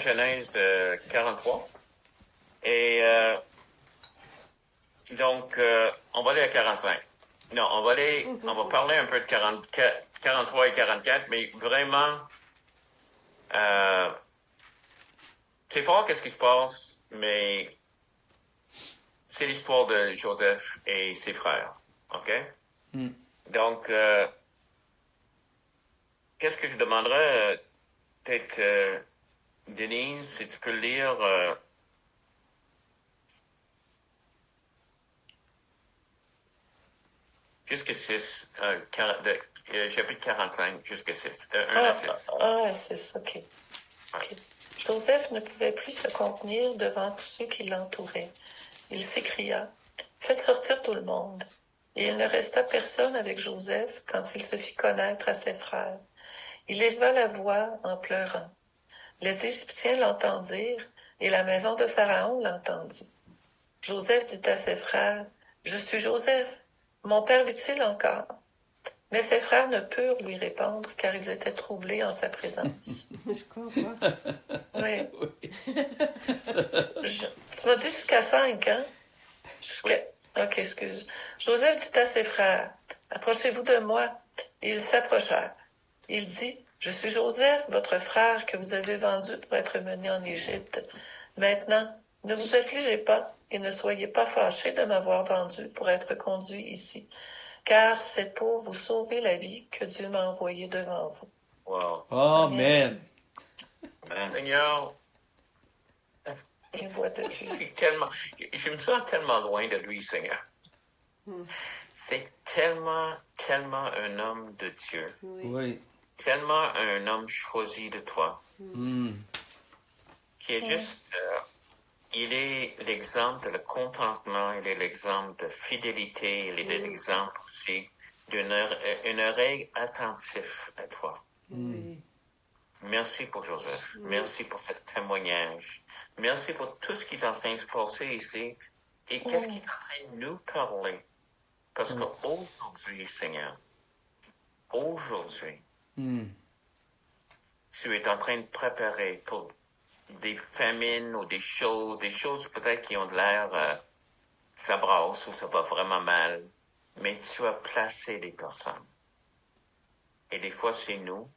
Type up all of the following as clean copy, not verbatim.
Genèse 43. Et donc, on va aller à 45. Non, on va parler un peu de 43 et 44, mais vraiment, c'est fort qu'est-ce qui se passe, mais c'est l'histoire de Joseph et ses frères, OK? Donc, qu'est-ce que je demanderais, peut-être, Denise, si tu peux lire... jusqu'à 6, chapitre 45, jusqu'à 6, 1 à 6. 1 à 6, OK. Okay. Joseph ne pouvait plus se contenir devant tous ceux qui l'entouraient. Il s'écria, « Faites sortir tout le monde. » Et il ne resta personne avec Joseph quand il se fit connaître à ses frères. Il éleva la voix en pleurant. Les Égyptiens l'entendirent et la maison de Pharaon l'entendit. Joseph dit à ses frères, « Je suis Joseph. Mon père vit-il encore? » Mais ses frères ne purent lui répondre car ils étaient troublés en sa présence. Je comprends. Oui. Tu m'as dit jusqu'à 5, hein? Oui. OK, excuse. Joseph dit à ses frères, « Approchez-vous de moi. » Et ils s'approchèrent. Il dit, « Je suis Joseph, votre frère, que vous avez vendu pour être mené en Égypte. Maintenant, ne vous affligez pas et ne soyez pas fâchés de m'avoir vendu pour être conduit ici, car c'est pour vous sauver la vie que Dieu m'a envoyé devant vous. » Wow. Amen. Seigneur, Une voix de Dieu. je me sens tellement loin de lui, Seigneur. C'est tellement un homme de Dieu. Oui. Tellement un homme choisi de toi. Qui est juste, il est l'exemple de le contentement, il est l'exemple de fidélité, il est l'exemple aussi d'une oreille attentive à toi. Merci pour Joseph. Merci pour ce témoignage. Merci pour tout ce qui est en train de se passer ici et qu'est-ce qui est en train de nous parler. Parce qu'aujourd'hui, Seigneur, aujourd'hui, tu es en train de préparer pour des famines ou des choses peut-être qui ont de l'air, ça brasse ou ça va vraiment mal. Mais tu as placé des personnes. Et des fois, c'est nous.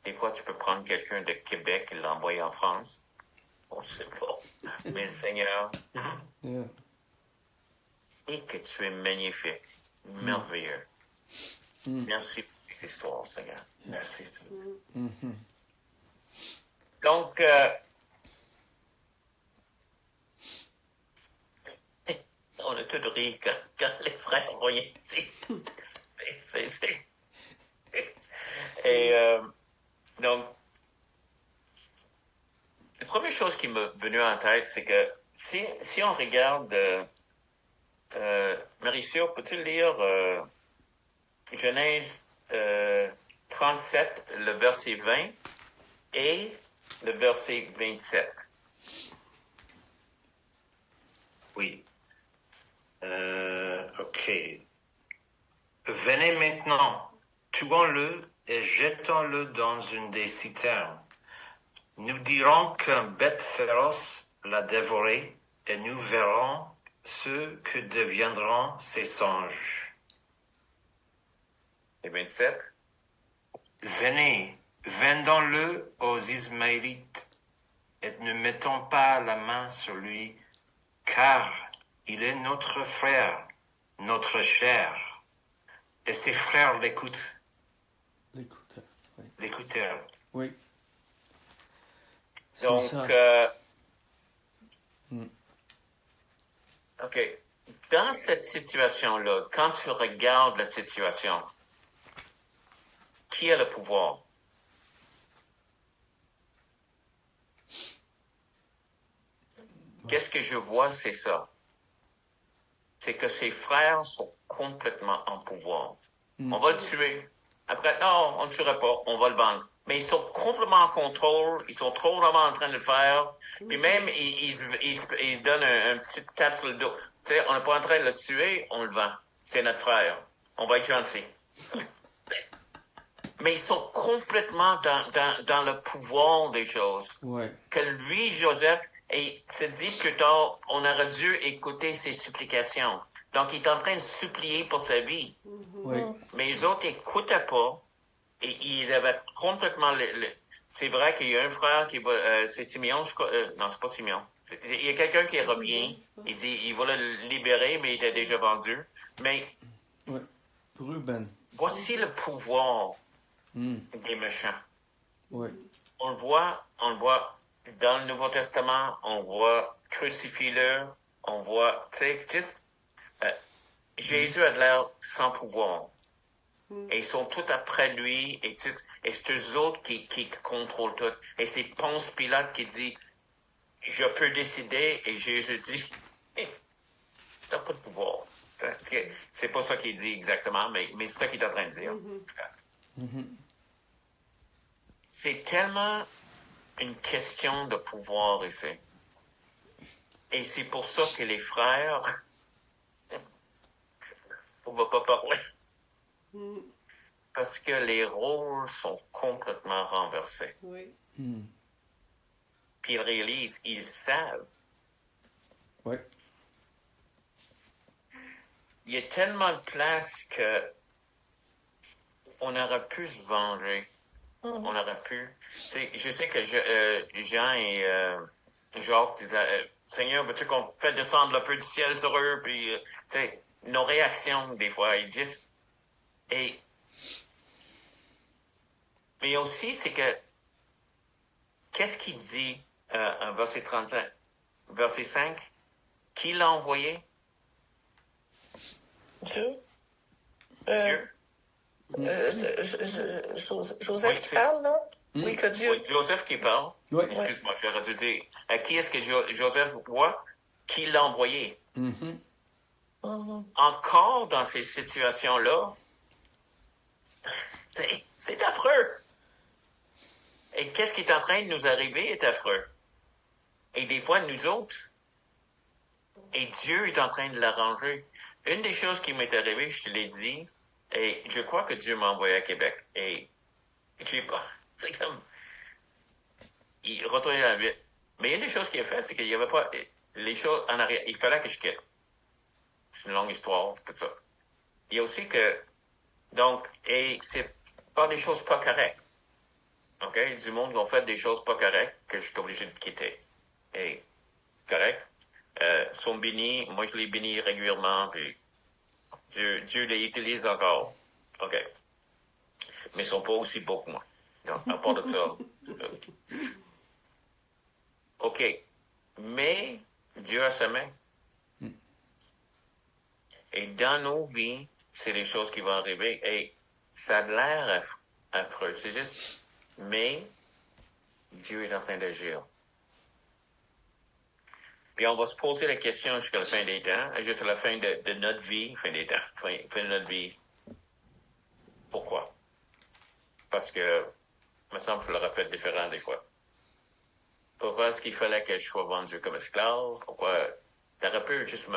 Des fois, tu peux prendre quelqu'un de Québec et l'envoyer en France. On ne sait pas. Mais Seigneur, et que tu es magnifique, merveilleux. Merci pour cette histoire, Seigneur. Merci. Donc, on a tout ri quand les frères ont rien dit. Et donc, la première chose qui m'est venue en tête, c'est que si on regarde, Mauricio, peux-tu lire Genèse 37, le verset 20 et le verset 27? Oui. OK. Venez maintenant, tuons-le et jetons-le dans une des citernes. Nous dirons qu'un bête féroce l'a dévoré et nous verrons ce que deviendront ses songes. Et 27? Venez, vendons-le aux Ismaélites et ne mettons pas la main sur lui, car il est notre frère, notre chair. Et ses frères l'écoutent. L'écoutèrent. Oui. Donc, OK. Dans cette situation-là, quand tu regardes la situation, qui a le pouvoir? Qu'est-ce que je vois, c'est ça. C'est que ses frères sont complètement en pouvoir. On va le tuer. Après, non, on ne le tuera pas, on va le vendre. Mais ils sont complètement en contrôle, ils sont trop vraiment en train de le faire. Puis même, ils se donnent un petit tape sur le dos. Tu sais, on n'est pas en train de le tuer, on le vend. C'est notre frère. On va être gentil. mais ils sont complètement dans le pouvoir des choses. Ouais. Que lui, Joseph, et se dit plus tard, on aurait dû écouter ses supplications. Donc, il est en train de supplier pour sa vie. Ouais. Mais les autres n'écoutaient pas. Et il avait complètement... C'est vrai qu'il y a un frère qui va... c'est Simeon, je crois. Non, c'est pas Simeon. Il y a quelqu'un qui revient. Il dit il va le libérer, mais il était déjà vendu. Mais Ouais. Ruben. voici le pouvoir des méchants. Ouais. On le voit dans le Nouveau Testament, on voit crucifie-le, on voit, tu sais, juste, Jésus a de l'air sans pouvoir. Et ils sont tous après lui, et c'est eux autres qui contrôlent tout. Et c'est Ponce Pilate qui dit, je peux décider, et Jésus dit, t'as pas de pouvoir. C'est pas ça qu'il dit exactement, mais c'est ça qu'il est en train de dire. C'est tellement une question de pouvoir ici. Et c'est pour ça que les frères, on va pas parler. Parce que les rôles sont complètement renversés. Oui. Puis ils réalisent, ils savent. Ouais. Il y a tellement de place que on aurait pu se venger. On aurait pu. Tu sais, je sais que Jean et Jacques disaient Seigneur, veux-tu qu'on fait descendre le feu du ciel sur eux? Puis, tu sais, nos réactions, des fois, ils disent. Mais aussi, c'est que, qu'est-ce qu'il dit en verset 35, verset 5? Qui l'a envoyé? Dieu. Dieu. Joseph Oui, qui parle, là? Oui, que Dieu. Oui, Joseph qui parle. Oui. Excuse-moi, j'aurais dû dire. Qui est-ce que Joseph voit? Qui l'a envoyé? Encore dans ces situations-là, c'est affreux. Et qu'est-ce qui est en train de nous arriver est affreux. Et des fois, nous autres. Et Dieu est en train de l'arranger. Une des choses qui m'est arrivée, je te l'ai dit, et je crois que Dieu m'a envoyé à Québec. Et j'ai pas. C'est comme. Il retournait dans la vie. Mais une des choses qu'il a fait, c'est qu'il n'y avait pas. Les choses en arrière. Il fallait que je quitte. C'est une longue histoire, tout ça. Il y a aussi que. Donc, et c'est pas des choses pas correctes. OK? Du monde qui ont fait des choses pas correctes que je suis obligé de quitter. Et, correct? Sont bénis, moi je les bénis régulièrement, puis Dieu les utilise encore. OK. Mais ils sont pas aussi beaux que moi. Donc, à part de ça. OK. Mais Dieu a sa main. Et dans nos vies, c'est des choses qui vont arriver. Et ça a l'air affreux. C'est juste, mais Dieu est en train d'agir. Puis on va se poser la question jusqu'à la fin des temps, jusqu'à la fin de notre vie, fin des temps, fin de notre vie. Pourquoi? Parce que, il me semble que je le rappelle différent des fois. Pourquoi est-ce qu'il fallait que je sois vendu comme esclave? Pourquoi? T'aurais pu juste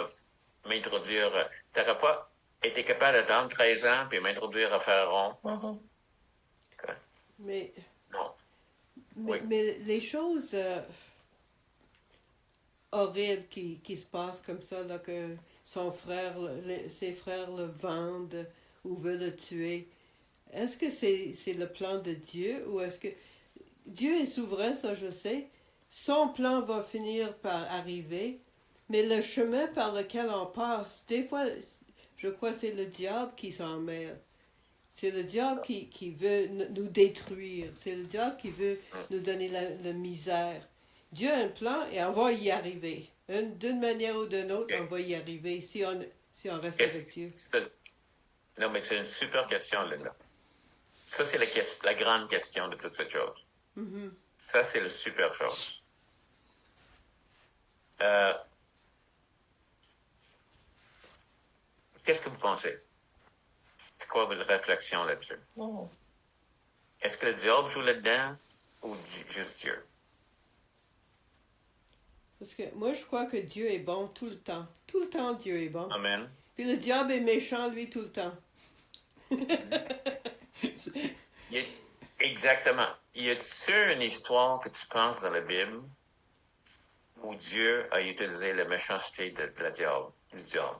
m'introduire, t'aurais pas été capable d'attendre 13 ans puis m'introduire à Pharaon? Okay. Mais, non. Mais les choses horribles qui se passent comme ça, là, que ses frères le vendent ou veulent le tuer, est-ce que c'est le plan de Dieu ou est-ce que Dieu est souverain, ça je sais, son plan va finir par arriver, mais le chemin par lequel on passe, des fois, je crois que c'est le diable qui s'en mêle. C'est le diable qui veut nous détruire. C'est le diable qui veut nous donner la misère. Dieu a un plan et on va y arriver. D'une manière ou d'une autre, on va y arriver si on reste avec Dieu. Non, mais c'est une super question, Linda. Ça, c'est la grande question de toute cette chose. Ça, c'est la super chose. Qu'est-ce que vous pensez? C'est quoi votre réflexion là-dessus? Est-ce que le diable joue là-dedans ou juste Dieu? Parce que moi, je crois que Dieu est bon tout le temps. Tout le temps, Dieu est bon. Amen. Puis le diable est méchant, lui, tout le temps. Exactement. Y a-t-il une histoire que tu penses dans la Bible où Dieu a utilisé la méchanceté de la diable, du diable?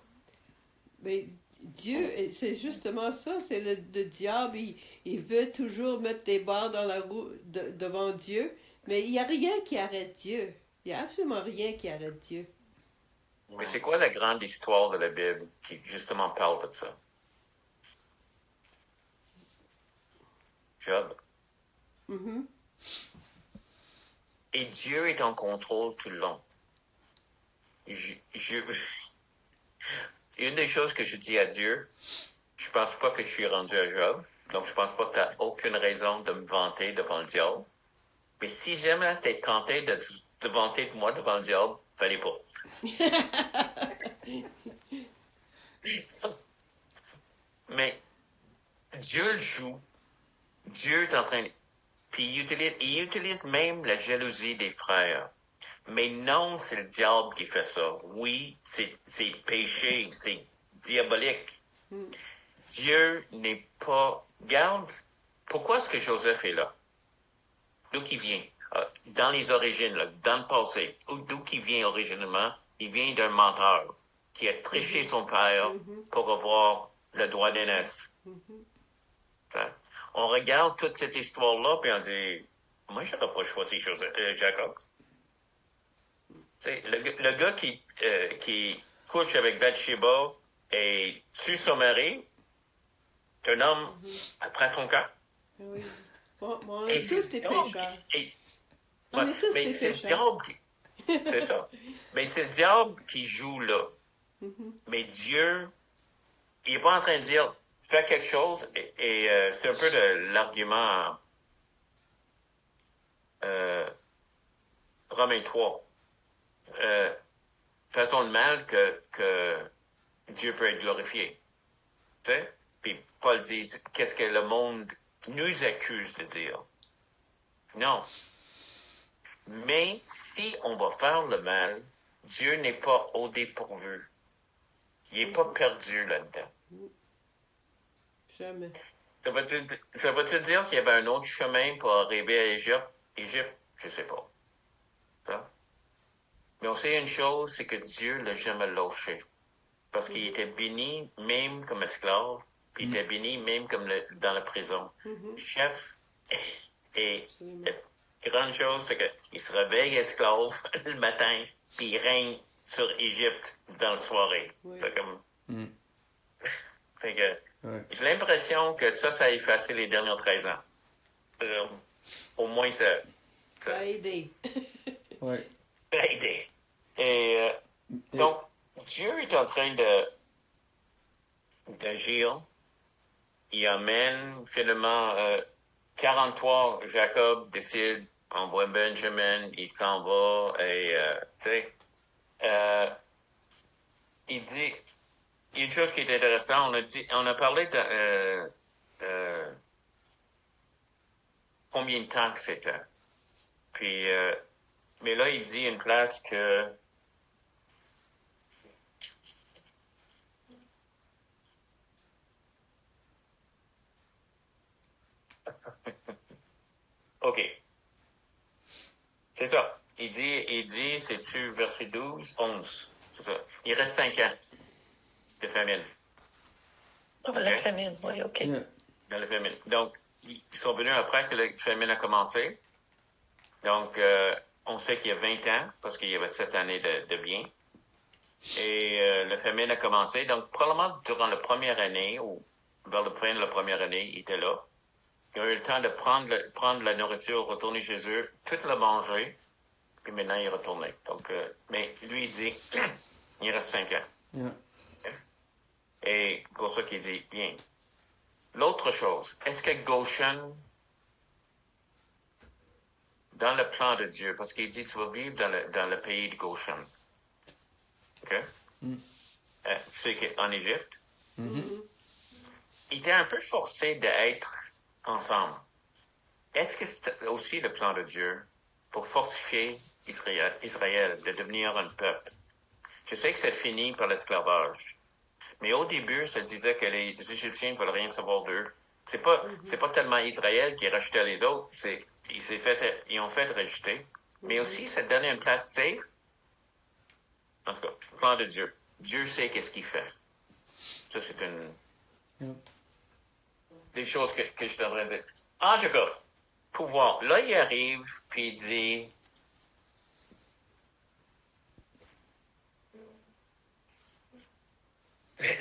Mais Dieu, c'est justement ça, c'est le diable, il veut toujours mettre des barres dans la roue devant Dieu, mais il n'y a rien qui arrête Dieu. Il n'y a absolument rien qui arrête Dieu. Mais c'est quoi la grande histoire de la Bible qui justement parle de ça? Job. Mhm. Et Dieu est en contrôle tout le long. Une des choses que je dis à Dieu, je pense pas que je suis rendu à Job, donc je pense pas que tu n'as aucune raison de me vanter devant le diable. Mais si jamais tu es tenté de te vanter de moi devant le diable, fallait pas. Mais Dieu le joue. Dieu est en train de... Puis il utilise même la jalousie des frères. Mais non, c'est le diable qui fait ça. Oui, c'est péché, c'est diabolique. Dieu n'est pas... Garde, pourquoi est-ce que Joseph est là? D'où qu'il vient? Dans les origines, là, dans le passé. D'où qu'il vient originellement? Il vient d'un menteur qui a triché son père pour avoir le droit d'aînesse. On regarde toute cette histoire-là, puis on dit, moi, je n'aurais pas choisi Jacob. Le gars qui couche avec Bathsheba et tue son mari, c'est un homme après ton cœur. Oui. Bon, on est tous des pécheurs. On est tous mais des c'est le pécheurs. diable qui... C'est ça. Mais c'est le diable qui joue là. Mais Dieu, il n'est pas en train de dire, fais quelque chose, et c'est un peu l'argument Romains 3. Faisons le mal que Dieu peut être glorifié. Tu sais? Puis Paul dit, qu'est-ce que le monde nous accuse de dire? Non. Mais si on va faire le mal, Dieu n'est pas au dépourvu. Il n'est pas perdu là-dedans. Jamais. Ça veut-tu dire qu'il y avait un autre chemin pour arriver à Égypte? Je sais pas. Ça? Mais on sait une chose, c'est que Dieu l'a jamais lâché. Parce qu'il était béni même comme esclave, puis il était béni même comme dans la prison. Chef, et la grande chose, c'est qu'il se réveille esclave le matin, puis il règne sur Égypte dans la soirée. Oui. C'est comme... Fait que, j'ai l'impression que ça a effacé les derniers 13 ans. Au moins, ça a aidé. Oui. Ça a aidé. Et donc, Dieu est en train d'agir. Il amène finalement 43, Jacob décide, envoie Benjamin, il s'en va, et tu sais, il dit, il y a une chose qui est intéressante, on a parlé de combien de temps que c'était. Puis, mais là, il dit une place que OK. C'est ça. Il dit, c'est-tu verset 12, 11? C'est ça. Il reste 5 ans de famine. Oh, la famine, oui, OK. Yeah. Dans la famine. Donc, ils sont venus après que la famine a commencé. Donc, on sait qu'il y a 20 ans, parce qu'il y avait 7 années de bien. Et la famine a commencé. Donc, probablement durant la première année, ou vers la fin de la première année, il était là. Il a eu le temps de prendre la nourriture, retourner chez eux, tout le manger, puis maintenant il est retourné. Donc, mais lui, il dit, il reste 5 ans. Yeah. Et pour ça qu'il dit, bien. L'autre chose, est-ce que Goshen, dans le plan de Dieu, parce qu'il dit, tu vas vivre dans le pays de Goshen. OK? C'est qu'en Égypte, il était un peu forcé d'être ensemble. Est-ce que c'est aussi le plan de Dieu pour fortifier Israël de devenir un peuple? Je sais que c'est fini par l'esclavage. Mais au début, ça disait que les Égyptiens ne veulent rien savoir d'eux. C'est pas tellement Israël qui rachetait les autres, ils ont fait rejeter. Mais aussi, ça donne une place safe. En tout cas, le plan de Dieu. Dieu sait qu'est-ce qu'il fait. Ça, c'est des choses que je devrais dire. En tout cas, pouvoir. Là, il arrive, puis il dit,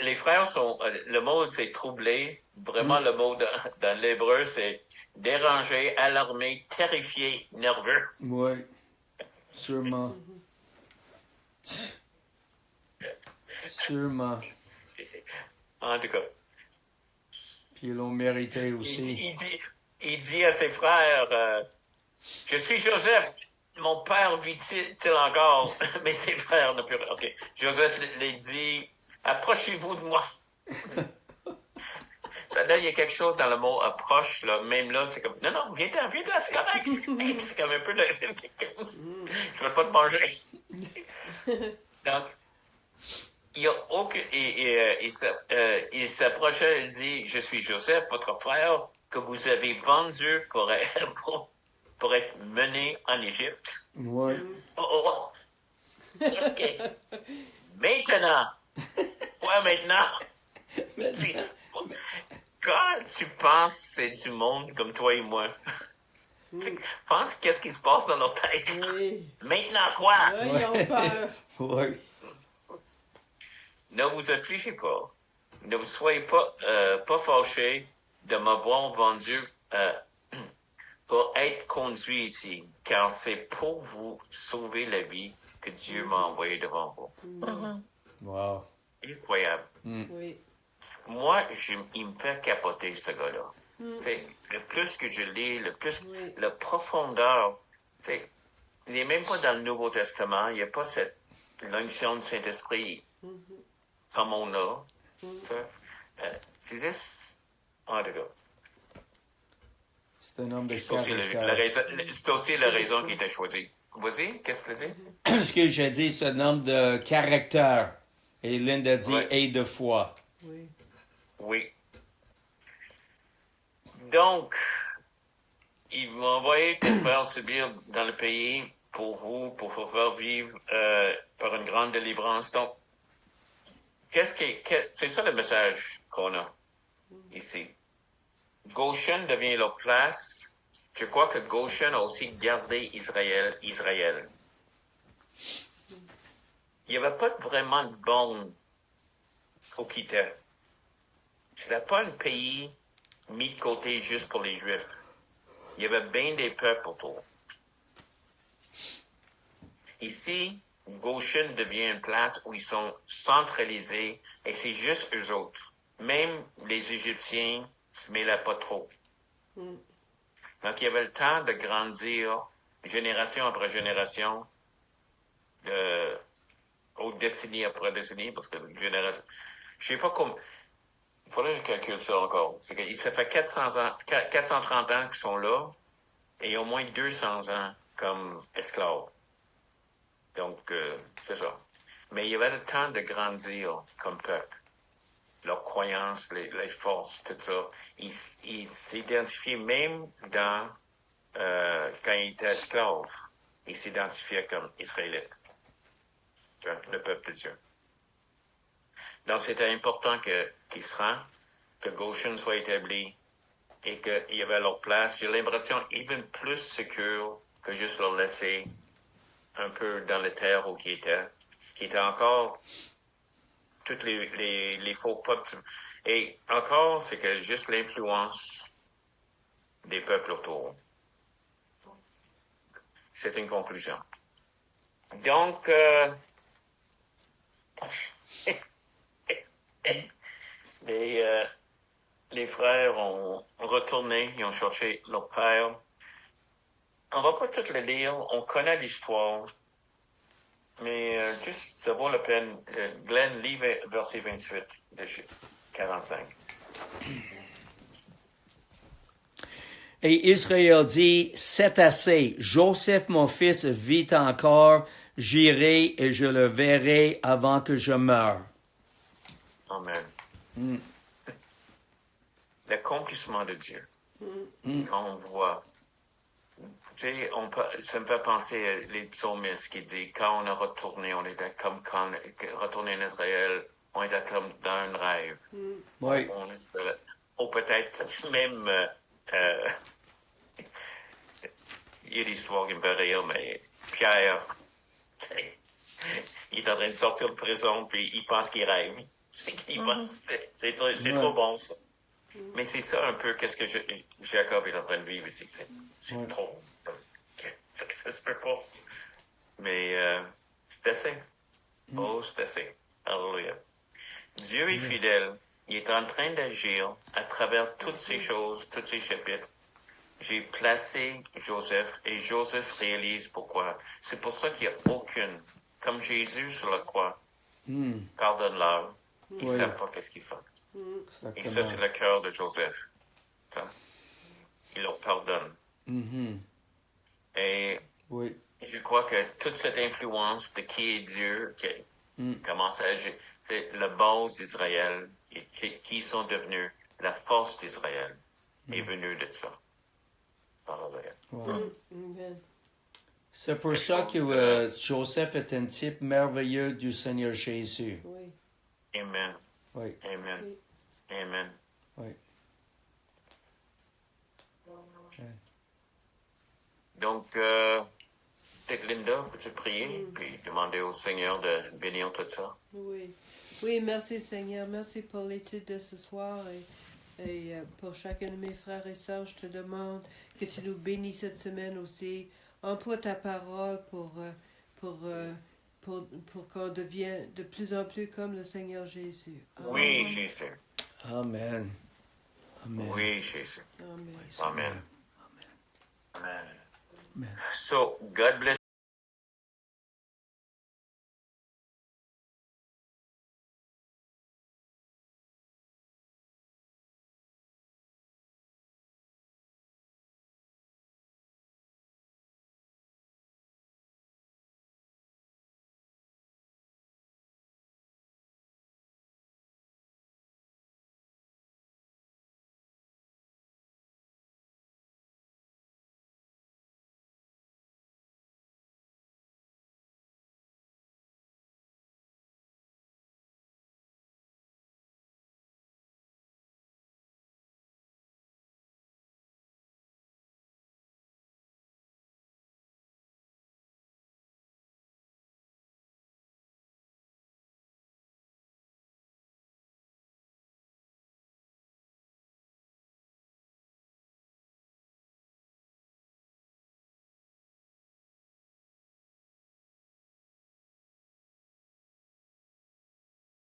les frères sont, le mot c'est troublé. Vraiment, le mot dans l'hébreu, c'est dérangé, alarmé, terrifié, nerveux. Oui, sûrement. Sûrement. En tout cas. Puis ils l'ont mérité aussi. Il dit à ses frères, je suis Joseph, mon père vit-il encore? Mais ses frères ne peuvent. OK. Joseph les dit, approchez-vous de moi. Ça, là, il y a quelque chose dans le mot approche, là. Même là, c'est comme, non, viens-t'en, c'est correct. C'est comme un peu de, je veux pas te manger. Donc, il y a aucun, il s'approchait, il dit, je suis Joseph, votre frère, que vous avez vendu pour être mené en Égypte. Ouais. Oh. OK. Maintenant. Ouais, maintenant. Quand tu penses c'est du monde comme toi et moi, tu penses qu'est-ce qui se passe dans leur tête. Oui. Maintenant quoi? Oui, ils ont peur. Ouais. Ne vous affligez pas. Ne vous soyez pas fâchés de m'avoir vendu pour être conduit ici, car c'est pour vous sauver la vie que Dieu m'a envoyé devant vous. Wow. Incroyable. Oui. Moi, il me fait capoter, ce gars-là. Le plus que je lis, le plus, la profondeur, il n'est même pas dans le Nouveau Testament, il n'y a pas cette l'onction du Saint-Esprit comme on a. C'est juste, en tout cas. C'est un homme de C'est aussi, c'est aussi la raison qu'il était choisi. Vas-y, qu'est-ce que tu dis? Ce que j'ai dit, c'est un homme de caractère. Et Linda dit, et de foi. Oui. Oui. Donc, il m'a envoyé te faire subir dans le pays pour vous faire vivre par une grande délivrance. Donc, c'est ça le message qu'on a ici. Goshen devient leur place. Je crois que Goshen a aussi gardé Israël. Il n'y avait pas vraiment de borne au quitter. Ce n'était pas un pays mis de côté juste pour les Juifs. Il y avait bien des peuples autour. Ici, Goshen devient une place où ils sont centralisés et c'est juste eux autres. Même les Égyptiens ne se mêlaient pas trop. Donc, il y avait le temps de grandir génération après génération, décennie après décennie, parce que génération... Je sais pas comment... Il faudrait que je calcule ça encore. Ça fait 430 ans qu'ils sont là, et au moins 200 ans comme esclaves. Donc, c'est ça. Mais il y avait le temps de grandir comme peuple. Leurs croyances, les forces, tout ça. Ils s'identifiaient même quand ils étaient esclaves. Ils s'identifiaient comme Israélites. Le peuple de Dieu. Donc, c'était important qu'ils se rendent, que Goshen soit établi et qu'il y avait leur place. J'ai l'impression even plus sécure que juste leur laisser un peu dans les terres où qui étaient encore toutes les faux peuples. Et encore, c'est que juste l'influence des peuples autour. C'est une conclusion. Donc, les frères ont retourné, ils ont cherché leur père. On va pas tout le lire, on connaît l'histoire, mais juste, ça vaut la peine. Glenn, lit verset 28 de 45. Et Israël dit, c'est assez. Joseph, mon fils, vit encore. J'irai et je le verrai avant que je meure. Amen. l'accomplissement de Dieu. Mm. Quand on voit, tu sais, ça me fait penser à les psalmistes qui disent, quand on a retourné, on était comme quand retourné en Israël, on était comme dans un rêve. Oui. On espérait, ou peut-être même, il y a des histoires qui me font rire, mais Pierre, tu sais, il est en train de sortir de prison, puis il pense qu'il rêve. C'est trop bon, ça. Mais c'est ça un peu, qu'est-ce que Jacob est en train de vivre ici. C'est trop. Ça se peut pas. Mais c'est assez. Oh, c'est assez. Alléluia. Dieu est fidèle. Il est en train d'agir à travers toutes ces choses, tous ces chapitres. J'ai placé Joseph et Joseph réalise pourquoi. C'est pour ça qu'il n'y a aucune, comme Jésus sur la croix, pardonne-leur. Ils ne savent pas qu'est-ce qu'ils font. Et ça, c'est le cœur de Joseph. Il leur pardonne. Et je crois que toute cette influence de qui est Dieu, qui commence à agir, la base d'Israël, et qui sont devenus la force d'Israël, est venue de ça. Wow. Amen. C'est pour ça que Joseph est un type merveilleux du Seigneur Jésus. Oui. Amen. Oui. Amen. Oui. Amen. Oui. Donc, peut-être Linda, peux-tu prier puis demander au Seigneur de bénir tout ça? Oui. Oui, merci Seigneur. Merci pour l'étude de ce soir et pour chacun de mes frères et sœurs, je te demande que tu nous bénisses cette semaine aussi. Emploie ta parole pour qu'on devienne de plus en plus comme le Seigneur Jésus. Amen. Oui, Jésus. Amen. Amen. Oui, Jésus. Amen. Amen. Amen. So, God bless